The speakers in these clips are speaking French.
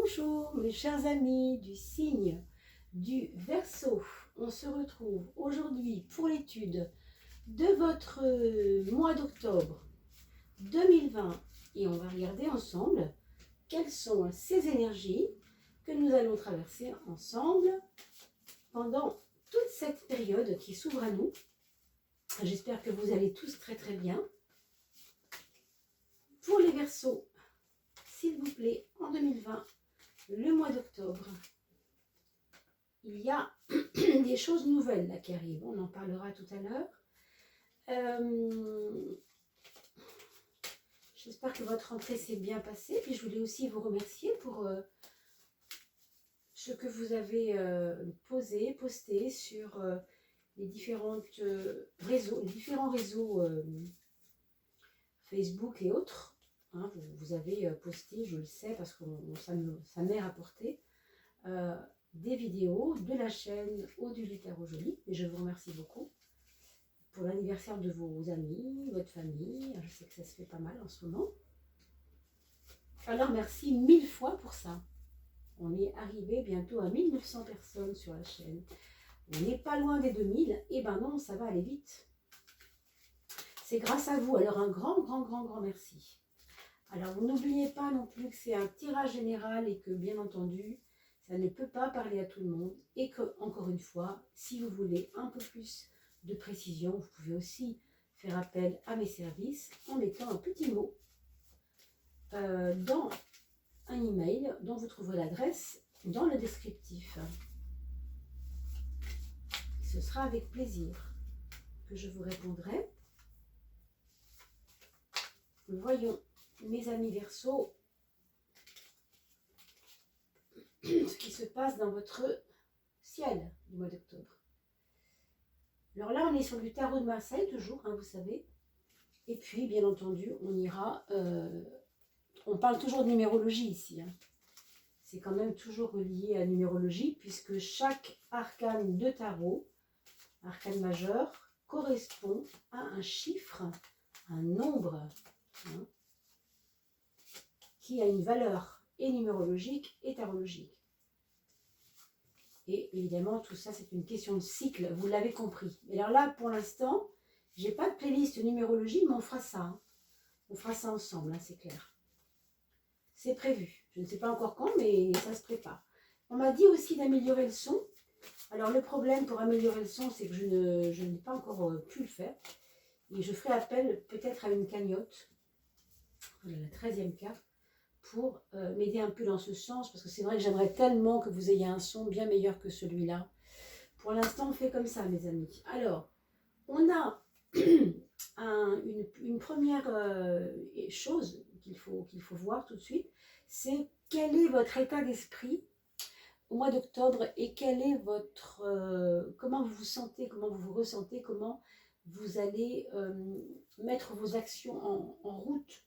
Bonjour mes chers amis du signe du Verseau. On se retrouve aujourd'hui pour l'étude de votre mois d'octobre 2020 et on va regarder ensemble quelles sont ces énergies que nous allons traverser ensemble pendant toute cette période qui s'ouvre à nous. J'espère que vous allez tous très très bien. Pour les Verseaux, s'il vous plaît, en 2020, le mois d'octobre, il y a des choses nouvelles là qui arrivent. On en parlera tout à l'heure. J'espère que votre rentrée s'est bien passée. Puis je voulais aussi vous remercier pour ce que vous avez posté sur les différents réseaux Facebook et autres. Hein, vous avez posté, je le sais, parce que ça m'est rapporté, des vidéos de la chaîne Eau du Tarot Joli. Et je vous remercie beaucoup pour l'anniversaire de vos amis, votre famille. Je sais que ça se fait pas mal en ce moment. Alors merci 1000 fois pour ça. On est arrivé bientôt à 1900 personnes sur la chaîne. On n'est pas loin des 2000. Et ben non, ça va aller vite. C'est grâce à vous. Alors un grand merci. Alors, vous n'oubliez pas non plus que c'est un tirage général et que, bien entendu, ça ne peut pas parler à tout le monde. Et que, encore une fois, si vous voulez un peu plus de précision, vous pouvez aussi faire appel à mes services en mettant un petit mot dans un email dont vous trouverez l'adresse dans le descriptif. Ce sera avec plaisir que je vous répondrai. Voyons. Mes amis Verseaux, ce qui se passe dans votre ciel du mois d'octobre. Alors là, on est sur du tarot de Marseille, toujours, hein, vous savez. Et puis, bien entendu, on ira... on parle toujours de numérologie ici. Hein. C'est quand même toujours relié à la numérologie, puisque chaque arcane de tarot, arcane majeur, correspond à un chiffre, un nombre, hein, qui a une valeur et numérologique et tarologique. Et évidemment, tout ça, c'est une question de cycle, vous l'avez compris. Et alors là, pour l'instant, j'ai pas de playlist numérologie, mais on fera ça. Hein. On fera ça ensemble, hein, c'est clair. C'est prévu. Je ne sais pas encore quand, mais ça se prépare. On m'a dit aussi d'améliorer le son. Alors le problème pour améliorer le son, c'est que je n'ai pas encore pu le faire. Et je ferai appel peut-être à une cagnotte. Voilà, la 13e carte. Pour m'aider un peu dans ce sens, parce que c'est vrai que j'aimerais tellement que vous ayez un son bien meilleur que celui-là. Pour l'instant, on fait comme ça, mes amis. Alors, on a une première chose qu'il faut voir tout de suite, c'est quel est votre état d'esprit au mois d'octobre et quel est votre... comment vous vous sentez, comment vous vous ressentez, comment vous allez mettre vos actions en route.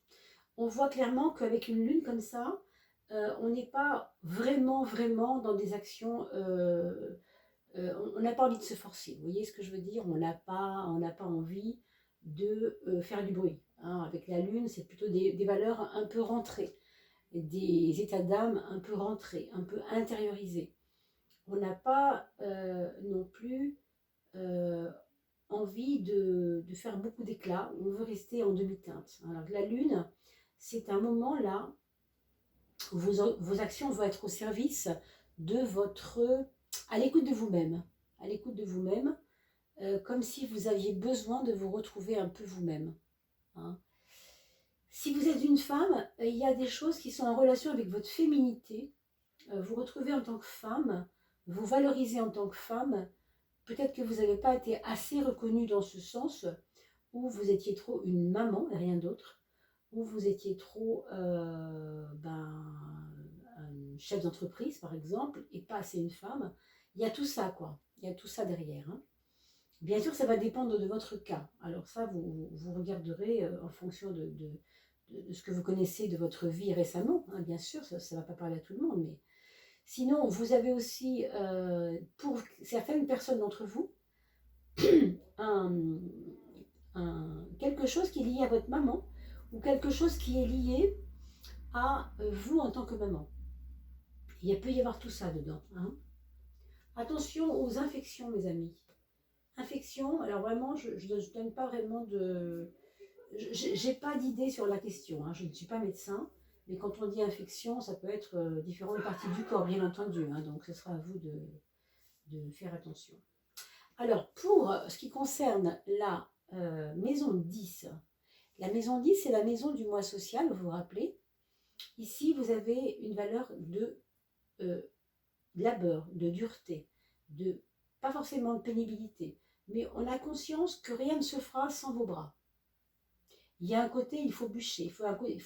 On voit clairement qu'avec une lune comme ça, on n'est pas vraiment dans des actions, on n'a pas envie de se forcer, vous voyez ce que je veux dire, on n'a pas envie de faire du bruit. Hein. Avec la lune, c'est plutôt des valeurs un peu rentrées, des états d'âme un peu rentrés, un peu intériorisés. On n'a pas non plus envie de faire beaucoup d'éclat, on veut rester en demi-teinte. Alors la lune, c'est un moment là où vos actions vont être au service de votre... à l'écoute de vous-même. À l'écoute de vous-même, comme si vous aviez besoin de vous retrouver un peu vous-même. Hein. Si vous êtes une femme, il y a des choses qui sont en relation avec votre féminité. Vous retrouvez en tant que femme, vous valorisez en tant que femme. Peut-être que vous n'avez pas été assez reconnue dans ce sens, où vous étiez trop une maman et rien d'autre. Où vous étiez trop un chef d'entreprise, par exemple, et pas assez une femme. Il y a tout ça, quoi. Il y a tout ça derrière. Hein. Bien sûr, ça va dépendre de votre cas. Alors ça, vous regarderez en fonction de ce que vous connaissez de votre vie récemment. Hein. Bien sûr, ça ne va pas parler à tout le monde. Mais sinon, vous avez aussi, pour certaines personnes d'entre vous, quelque chose qui est lié à votre maman, ou quelque chose qui est lié à vous en tant que maman. Il peut y avoir tout ça dedans. Hein. Attention aux infections, mes amis. Infections, alors vraiment, je ne donne pas vraiment de... J'ai pas d'idée sur la question, hein. Je ne suis pas médecin, mais quand on dit infection, ça peut être différentes parties du corps, bien entendu. Hein. Donc ce sera à vous de faire attention. Alors, pour ce qui concerne la maison 10, la maison 10, c'est la maison du mois social, vous vous rappelez. Ici, vous avez une valeur de labeur, de dureté, pas forcément de pénibilité, mais on a conscience que rien ne se fera sans vos bras. Il y a un côté, il faut bûcher,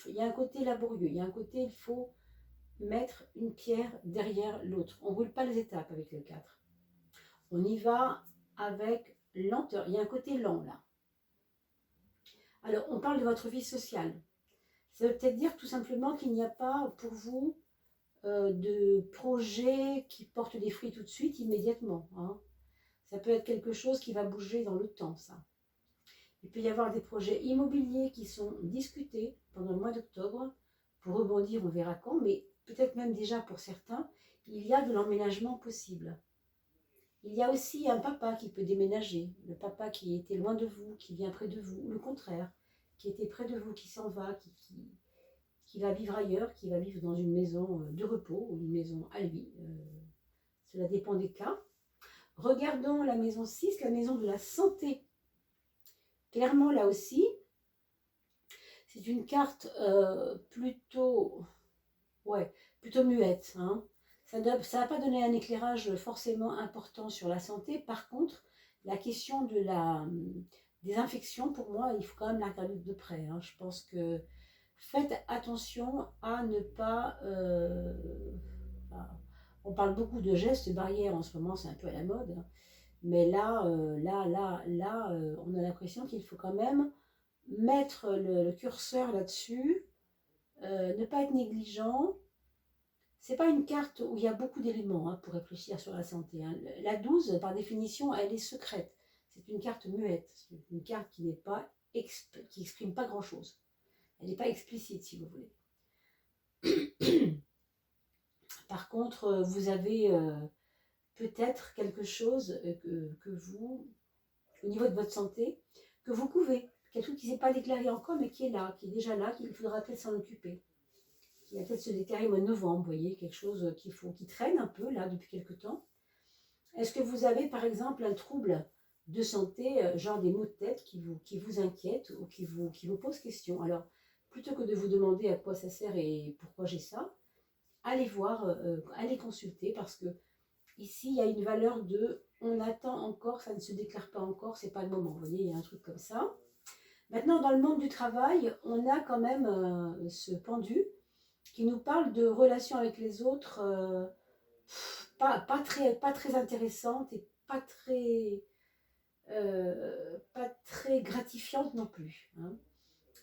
il y a un côté laborieux, il y a un côté, il faut mettre une pierre derrière l'autre. On ne roule pas les étapes avec le 4. On y va avec lenteur. Il y a un côté lent là. Alors, on parle de votre vie sociale. Ça veut peut-être dire tout simplement qu'il n'y a pas pour vous de projet qui porte des fruits tout de suite, immédiatement. Hein. Ça peut être quelque chose qui va bouger dans le temps, ça. Il peut y avoir des projets immobiliers qui sont discutés pendant le mois d'octobre. Pour rebondir, on verra quand, mais peut-être même déjà pour certains, il y a de l'emménagement possible. Il y a aussi un papa qui peut déménager, le papa qui était loin de vous, qui vient près de vous, ou le contraire, qui était près de vous, qui s'en va, qui va vivre ailleurs, qui va vivre dans une maison de repos, ou une maison à lui. Cela dépend des cas. Regardons la maison 6, la maison de la santé. Clairement, là aussi, c'est une carte plutôt muette. Hein. Ça ne va pas donner un éclairage forcément important sur la santé. Par contre, la question des infections, pour moi, il faut quand même la regarder de près. Hein. Je pense que faites attention à ne pas... on parle beaucoup de gestes barrières en ce moment, c'est un peu à la mode. Hein. Mais là, on a l'impression qu'il faut quand même mettre le curseur là-dessus, ne pas être négligent. C'est pas une carte où il y a beaucoup d'éléments hein, pour réfléchir sur la santé. Hein. La 12, par définition, elle est secrète. C'est une carte muette. C'est une carte qui qui exprime pas grand-chose. Elle n'est pas explicite, si vous voulez. Par contre, vous avez peut-être quelque chose que vous, au niveau de votre santé, que vous pouvez. Quelque chose qui ne s'est pas déclaré encore, mais qui est là, qui est déjà là, qu'il faudra peut-être s'en occuper. Qui va peut-être se déclarer au mois de novembre, vous voyez, quelque chose qui traîne un peu, là, depuis quelque temps. Est-ce que vous avez, par exemple, un trouble de santé, genre des maux de tête qui vous inquiètent ou qui vous posent question? Alors, plutôt que de vous demander à quoi ça sert et pourquoi j'ai ça, allez voir, allez consulter, parce que ici, il y a une valeur de « on attend encore, ça ne se déclare pas encore, c'est pas le moment ». Vous voyez, il y a un truc comme ça. Maintenant, dans le monde du travail, on a quand même ce pendu qui nous parle de relations avec les autres pas très intéressantes et pas très gratifiantes non plus. Hein.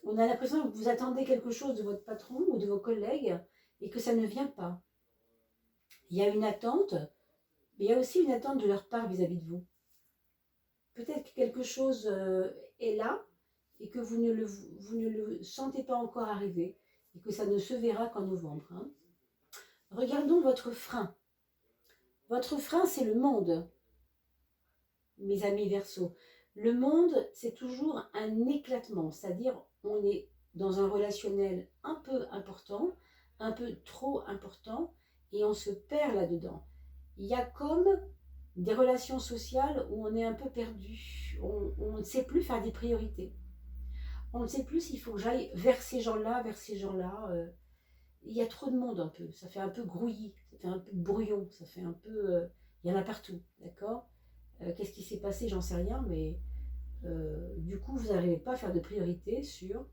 On a l'impression que vous attendez quelque chose de votre patron ou de vos collègues et que ça ne vient pas. Il y a une attente, mais il y a aussi une attente de leur part vis-à-vis de vous. Peut-être que quelque chose est là et que vous ne le sentez pas encore arriver et que ça ne se verra qu'en novembre. Hein. Regardons votre frein. Votre frein, c'est le monde, mes amis Verseaux. Le monde, c'est toujours un éclatement, c'est-à-dire on est dans un relationnel un peu important, un peu trop important, et on se perd là-dedans. Il y a comme des relations sociales où on est un peu perdu, on ne sait plus faire des priorités. On ne sait plus s'il faut que j'aille vers ces gens-là, il y a trop de monde un peu, ça fait un peu grouillis, ça fait un peu brouillon, ça fait un peu... il y en a partout, d'accord. Qu'est-ce qui s'est passé, j'en sais rien, mais du coup, vous n'arrivez pas à faire de priorité sur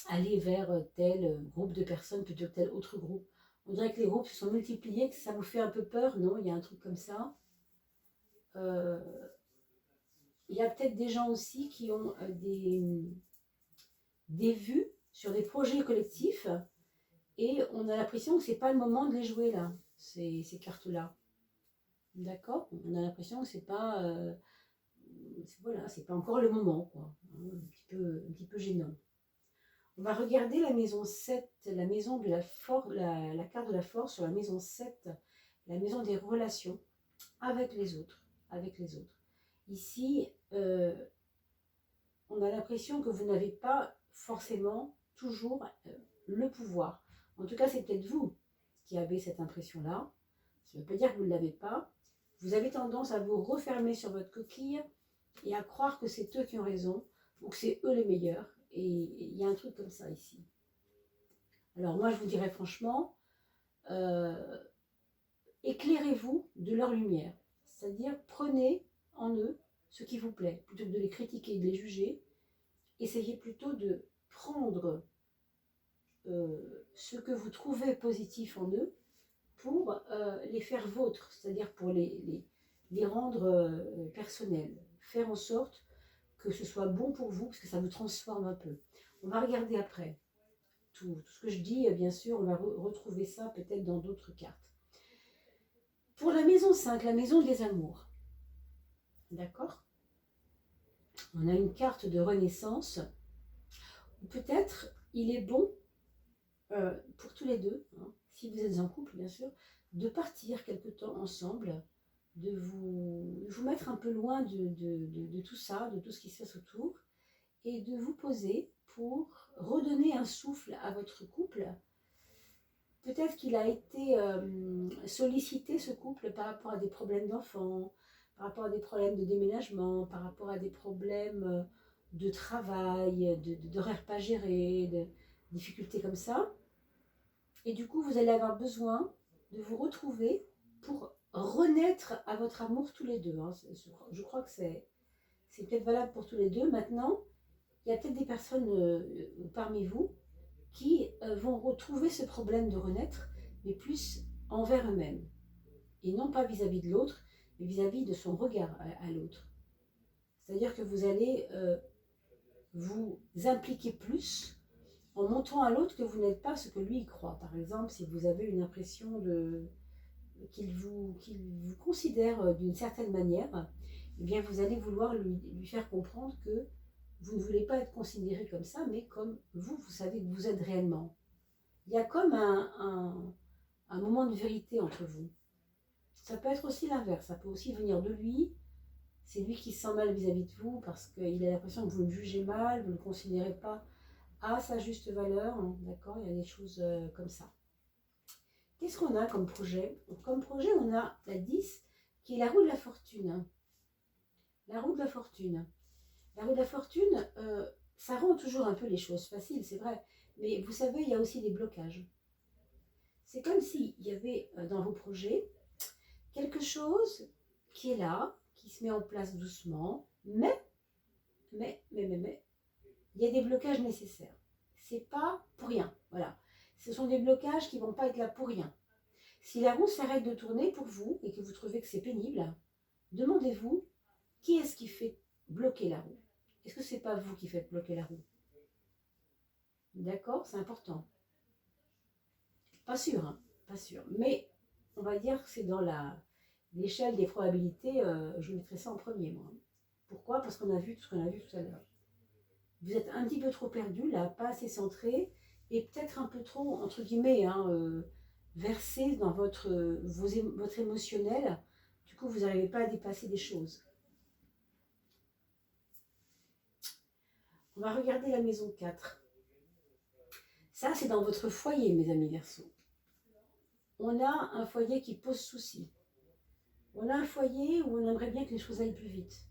aller vers tel groupe de personnes plutôt que tel autre groupe. On dirait que les groupes se sont multipliés, que ça vous fait un peu peur, non? Il y a un truc comme ça. Il y a peut-être des gens aussi qui ont des vues sur des projets collectifs et on a l'impression que c'est pas le moment de les jouer là, ces cartes-là. D'accord? On a l'impression que c'est pas voilà, c'est pas encore le moment, quoi. Un petit peu gênant. On va regarder la maison 7, la maison de la force, la carte de la force sur la maison 7, la maison des relations avec les autres. Avec les autres. Ici, on a l'impression que vous n'avez pas forcément toujours le pouvoir. En tout cas, c'est peut-être vous qui avez cette impression-là. Ça ne veut pas dire que vous ne l'avez pas. Vous avez tendance à vous refermer sur votre coquille et à croire que c'est eux qui ont raison ou que c'est eux les meilleurs. Et il y a un truc comme ça ici. Alors moi, je vous dirais franchement, éclairez-vous de leur lumière. C'est-à-dire, prenez en eux ce qui vous plaît. Plutôt que de les critiquer et de les juger, essayez plutôt de prendre ce que vous trouvez positif en eux pour les faire vôtres, c'est-à-dire pour les rendre personnels. Faire en sorte que ce soit bon pour vous, parce que ça vous transforme un peu. On va regarder après. Tout ce que je dis, bien sûr, on va retrouver ça peut-être dans d'autres cartes. Pour la maison 5, la maison des amours. D'accord? On a une carte de renaissance. Peut-être il est bon pour tous les deux, hein, si vous êtes en couple bien sûr, de partir quelque temps ensemble, de vous mettre un peu loin de tout ça, de tout ce qui se passe autour, et de vous poser pour redonner un souffle à votre couple. Peut-être qu'il a été sollicité, ce couple, par rapport à des problèmes d'enfants, par rapport à des problèmes de déménagement, par rapport à des problèmes de travail, d'horaires pas gérés, de difficultés comme ça. Et du coup, vous allez avoir besoin de vous retrouver pour renaître à votre amour tous les deux. Hein. Je crois que c'est peut-être valable pour tous les deux. Maintenant, il y a peut-être des personnes parmi vous qui vont retrouver ce problème de renaître, mais plus envers eux-mêmes. Et non pas vis-à-vis de l'autre, mais vis-à-vis de son regard à l'autre. C'est-à-dire que vous allez vous impliquer plus en montrant à l'autre que vous n'êtes pas ce que lui croit. Par exemple, si vous avez une impression qu'il vous considère d'une certaine manière, eh bien vous allez vouloir lui faire comprendre que vous ne voulez pas être considéré comme ça, mais comme vous savez que vous êtes réellement. Il y a comme un moment de vérité entre vous. Ça peut être aussi l'inverse, ça peut aussi venir de lui. C'est lui qui se sent mal vis-à-vis de vous parce qu'il a l'impression que vous le jugez mal, vous ne le considérez pas à sa juste valeur, hein, d'accord? Il y a des choses comme ça. Qu'est-ce qu'on a comme projet? Comme projet, on a la 10, qui est la roue de la fortune. La roue de la fortune. La roue de la fortune, ça rend toujours un peu les choses faciles, c'est vrai. Mais vous savez, il y a aussi des blocages. C'est comme s'il y avait dans vos projets quelque chose qui est là, qui se met en place doucement, mais, il y a des blocages nécessaires. C'est pas pour rien, voilà. Ce sont des blocages qui ne vont pas être là pour rien. Si la roue s'arrête de tourner pour vous et que vous trouvez que c'est pénible, demandez-vous qui est-ce qui fait bloquer la roue. Est-ce que c'est pas vous qui faites bloquer la roue? D'accord, c'est important. Pas sûr, hein, pas sûr. Mais on va dire que c'est dans l'échelle des probabilités, je mettrai ça en premier, moi. Pourquoi? Parce qu'on a vu tout ce qu'on a vu tout à l'heure. Vous êtes un petit peu trop perdu, là, pas assez centré, et peut-être un peu trop, entre guillemets, versé dans votre émotionnel. Du coup, vous n'arrivez pas à dépasser des choses. On va regarder la maison 4. Ça, c'est dans votre foyer, mes amis Verseaux. On a un foyer qui pose souci. On a un foyer où on aimerait bien que les choses aillent plus vite.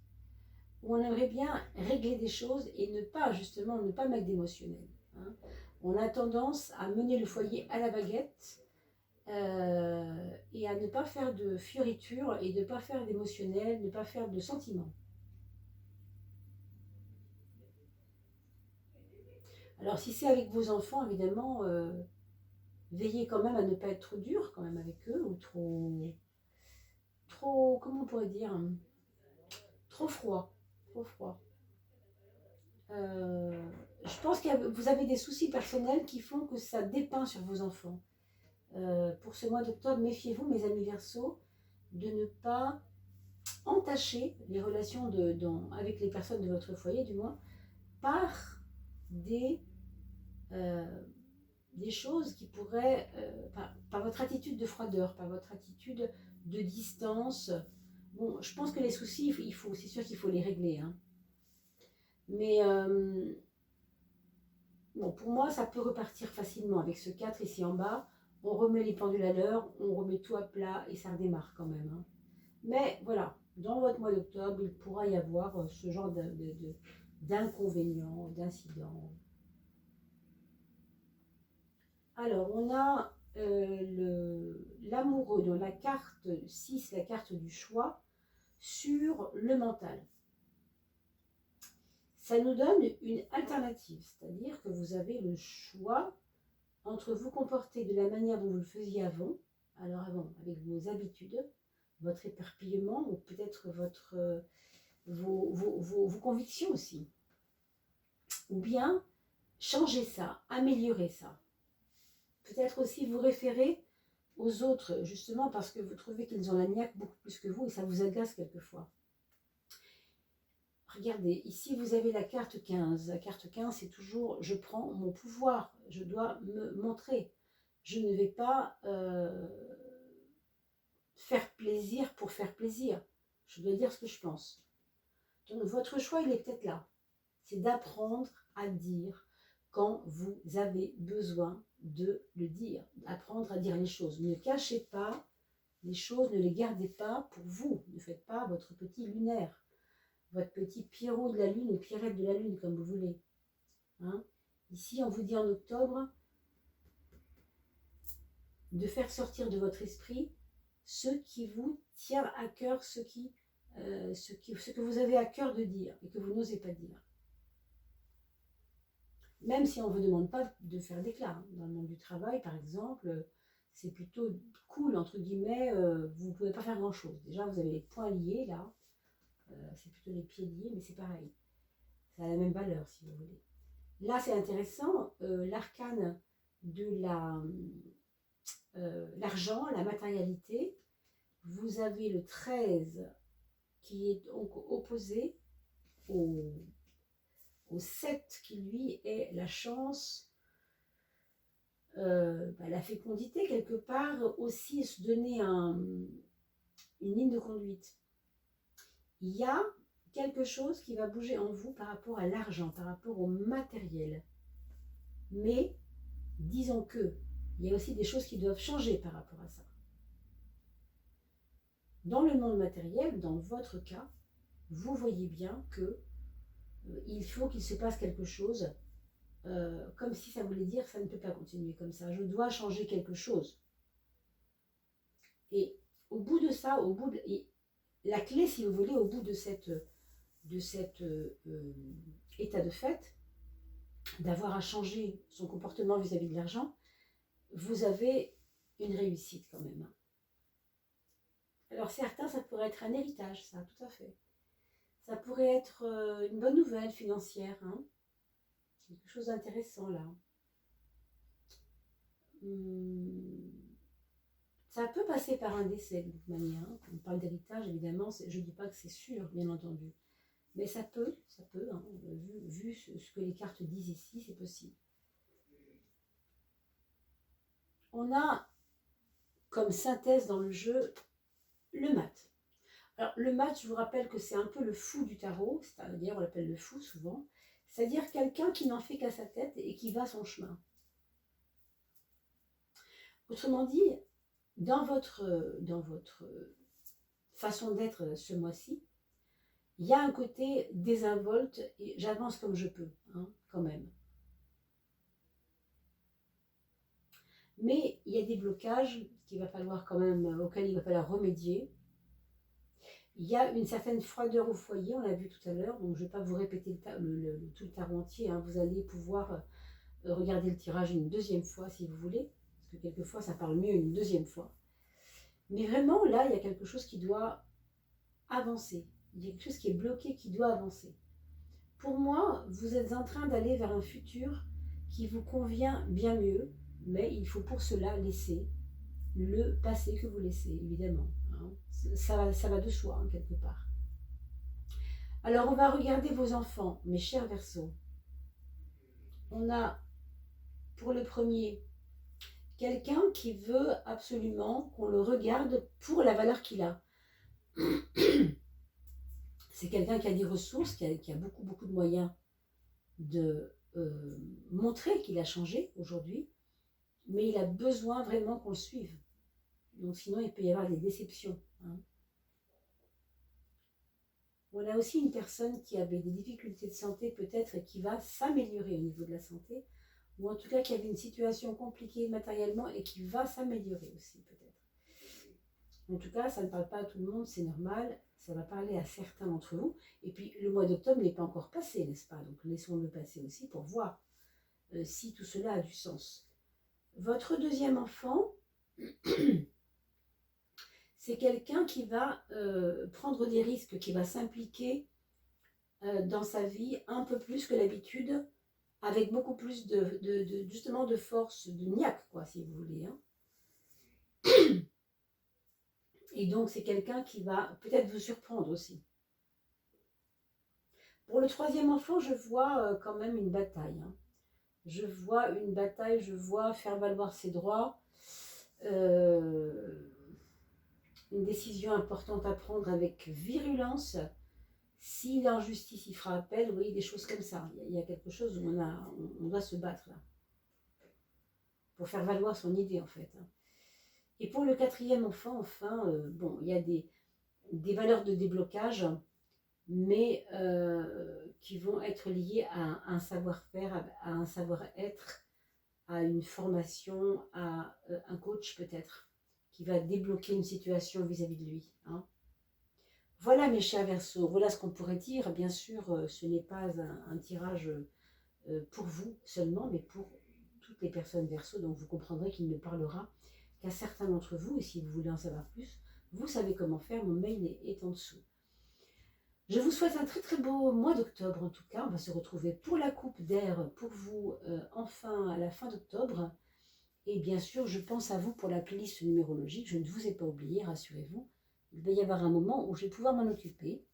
Où on aimerait bien régler des choses et ne pas mettre d'émotionnel. Hein. On a tendance à mener le foyer à la baguette et à ne pas faire de fioritures et de ne pas faire d'émotionnel, ne pas faire de sentiments. Alors si c'est avec vos enfants, évidemment, veillez quand même à ne pas être trop dur quand même avec eux ou trop, comment on pourrait dire, trop froid. Je pense que vous avez des soucis personnels qui font que ça dépeint sur vos enfants. Pour ce mois d'octobre, méfiez-vous, mes amis Verseaux, de ne pas entacher les relations avec les personnes de votre foyer, du moins, par des des choses qui pourraient, par votre attitude de froideur, par votre attitude de distance. Bon, je pense que les soucis, c'est sûr qu'il faut les régler, hein. Mais bon, pour moi, ça peut repartir facilement avec ce 4 ici en bas. On remet les pendules à l'heure, on remet tout à plat et ça redémarre quand même, hein. Mais voilà, dans votre mois d'octobre, il pourra y avoir ce genre d'inconvénients, d'incidents. Alors, on a l'amoureux dans la carte 6, la carte du choix, sur le mental. Ça nous donne une alternative, c'est-à-dire que vous avez le choix entre vous comporter de la manière dont vous le faisiez avant, alors avant, avec vos habitudes, votre éparpillement, ou peut-être vos convictions aussi, ou bien changer ça, améliorer ça. Peut-être aussi vous référer aux autres, justement parce que vous trouvez qu'ils ont la niaque beaucoup plus que vous et ça vous agace quelquefois. Regardez, ici vous avez la carte 15. La carte 15, c'est toujours, je prends mon pouvoir, je dois me montrer. Je ne vais pas faire plaisir pour faire plaisir. Je dois dire ce que je pense. Donc votre choix, il est peut-être là. C'est d'apprendre à dire quand vous avez besoin de le dire. Apprendre à dire les choses. Ne cachez pas les choses, ne les gardez pas pour vous. Ne faites pas votre petit lunaire. Votre petit Pierrot de la Lune ou Pierrette de la Lune, comme vous voulez. Hein? Ici, on vous dit en octobre de faire sortir de votre esprit ce qui vous tient à cœur, ce que vous avez à cœur de dire et que vous n'osez pas dire. Même si on ne vous demande pas de faire d'éclat. Hein. Dans le monde du travail, par exemple, c'est plutôt cool, entre guillemets, vous ne pouvez pas faire grand-chose. Déjà, vous avez les poings liés, là. C'est plutôt les pieds liés, mais c'est pareil. Ça a la même valeur, si vous voulez. Là, c'est intéressant, l'arcane de l'argent, la matérialité. Vous avez le 13 qui est donc opposé au 7 qui, lui, est la chance, la fécondité, quelque part, aussi se donner une ligne de conduite. Il y a quelque chose qui va bouger en vous par rapport à l'argent, par rapport au matériel. Mais, disons que, il y a aussi des choses qui doivent changer par rapport à ça. Dans le monde matériel, dans votre cas, vous voyez bien que il faut qu'il se passe quelque chose, comme si ça voulait dire que ça ne peut pas continuer comme ça. Je dois changer quelque chose. Et au bout de ça, la clé, si vous voulez, au bout de cet état de fait, d'avoir à changer son comportement vis-à-vis de l'argent, vous avez une réussite quand même. Alors certains, ça pourrait être un héritage, ça, tout à fait. Ça pourrait être une bonne nouvelle financière, hein. Quelque chose d'intéressant là. Ça peut passer par un décès de toute manière. Hein. Quand on parle d'héritage, évidemment, je ne dis pas que c'est sûr, bien entendu. Mais ça peut, hein. Vu ce que les cartes disent ici, c'est possible. On a comme synthèse dans le jeu le mat. Alors le mat, je vous rappelle que c'est un peu le fou du tarot, c'est-à-dire on l'appelle le fou souvent, c'est-à-dire quelqu'un qui n'en fait qu'à sa tête et qui va son chemin. Autrement dit, dans votre façon d'être ce mois-ci, il y a un côté désinvolte et j'avance comme je peux, hein, quand même. Mais il y a des blocages qu'il va falloir quand même, auxquels il va falloir remédier. Il y a une certaine froideur au foyer, on l'a vu tout à l'heure, donc je ne vais pas vous répéter tout le tarot entier, hein. Vous allez pouvoir regarder le tirage une deuxième fois si vous voulez, parce que quelquefois ça parle mieux une deuxième fois. Mais vraiment, là, il y a quelque chose qui doit avancer. Il y a quelque chose qui est bloqué, qui doit avancer. Pour moi, vous êtes en train d'aller vers un futur qui vous convient bien mieux, mais il faut pour cela laisser le passé que vous laissez, évidemment. Hein. Ça va de soi, hein, quelque part. Alors, on va regarder vos enfants, mes chers Verseaux. On a pour le premier, quelqu'un qui veut absolument qu'on le regarde pour la valeur qu'il a. C'est quelqu'un qui a des ressources, qui a beaucoup, beaucoup de moyens de montrer qu'il a changé aujourd'hui, mais il a besoin vraiment qu'on le suive. Donc sinon, il peut y avoir des déceptions. Hein. On a aussi une personne qui avait des difficultés de santé peut-être et qui va s'améliorer au niveau de la santé, ou en tout cas qui avait une situation compliquée matériellement et qui va s'améliorer aussi peut-être. En tout cas, ça ne parle pas à tout le monde, c'est normal, ça va parler à certains d'entre vous. Et puis le mois d'octobre n'est pas encore passé, n'est-ce pas? Donc laissons-le passer aussi pour voir si tout cela a du sens. Votre deuxième enfant, c'est quelqu'un qui va prendre des risques, qui va s'impliquer dans sa vie un peu plus que d'habitude, avec beaucoup plus justement de force, de niaque, quoi, si vous voulez. Hein. Et donc, c'est quelqu'un qui va peut-être vous surprendre aussi. Pour le troisième enfant, je vois quand même une bataille. Hein. Je vois une bataille, je vois faire valoir ses droits, une décision importante à prendre avec virulence. Si l'injustice y fera appel, vous voyez, des choses comme ça. Il y a quelque chose où on doit se battre là, pour faire valoir son idée en fait. Hein. Et pour le quatrième enfant, enfin, bon, il y a des valeurs de déblocage, mais qui vont être liées à un savoir-faire, à un savoir-être, à une formation, à un coach peut-être, qui va débloquer une situation vis-à-vis de lui. Hein. Voilà mes chers Verseaux, voilà ce qu'on pourrait dire. Bien sûr, ce n'est pas un tirage pour vous seulement, mais pour toutes les personnes Verseaux, donc vous comprendrez qu'il ne parlera qu'à certains d'entre vous, et si vous voulez en savoir plus, vous savez comment faire, mon mail est en dessous. Je vous souhaite un très très beau mois d'octobre en tout cas, on va se retrouver pour la coupe d'air pour vous enfin à la fin d'octobre, et bien sûr je pense à vous pour la playlist numérologique, je ne vous ai pas oublié, rassurez-vous, il va y avoir un moment où je vais pouvoir m'en occuper.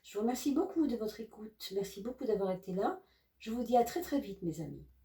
Je vous remercie beaucoup de votre écoute, merci beaucoup d'avoir été là, je vous dis à très très vite mes amis.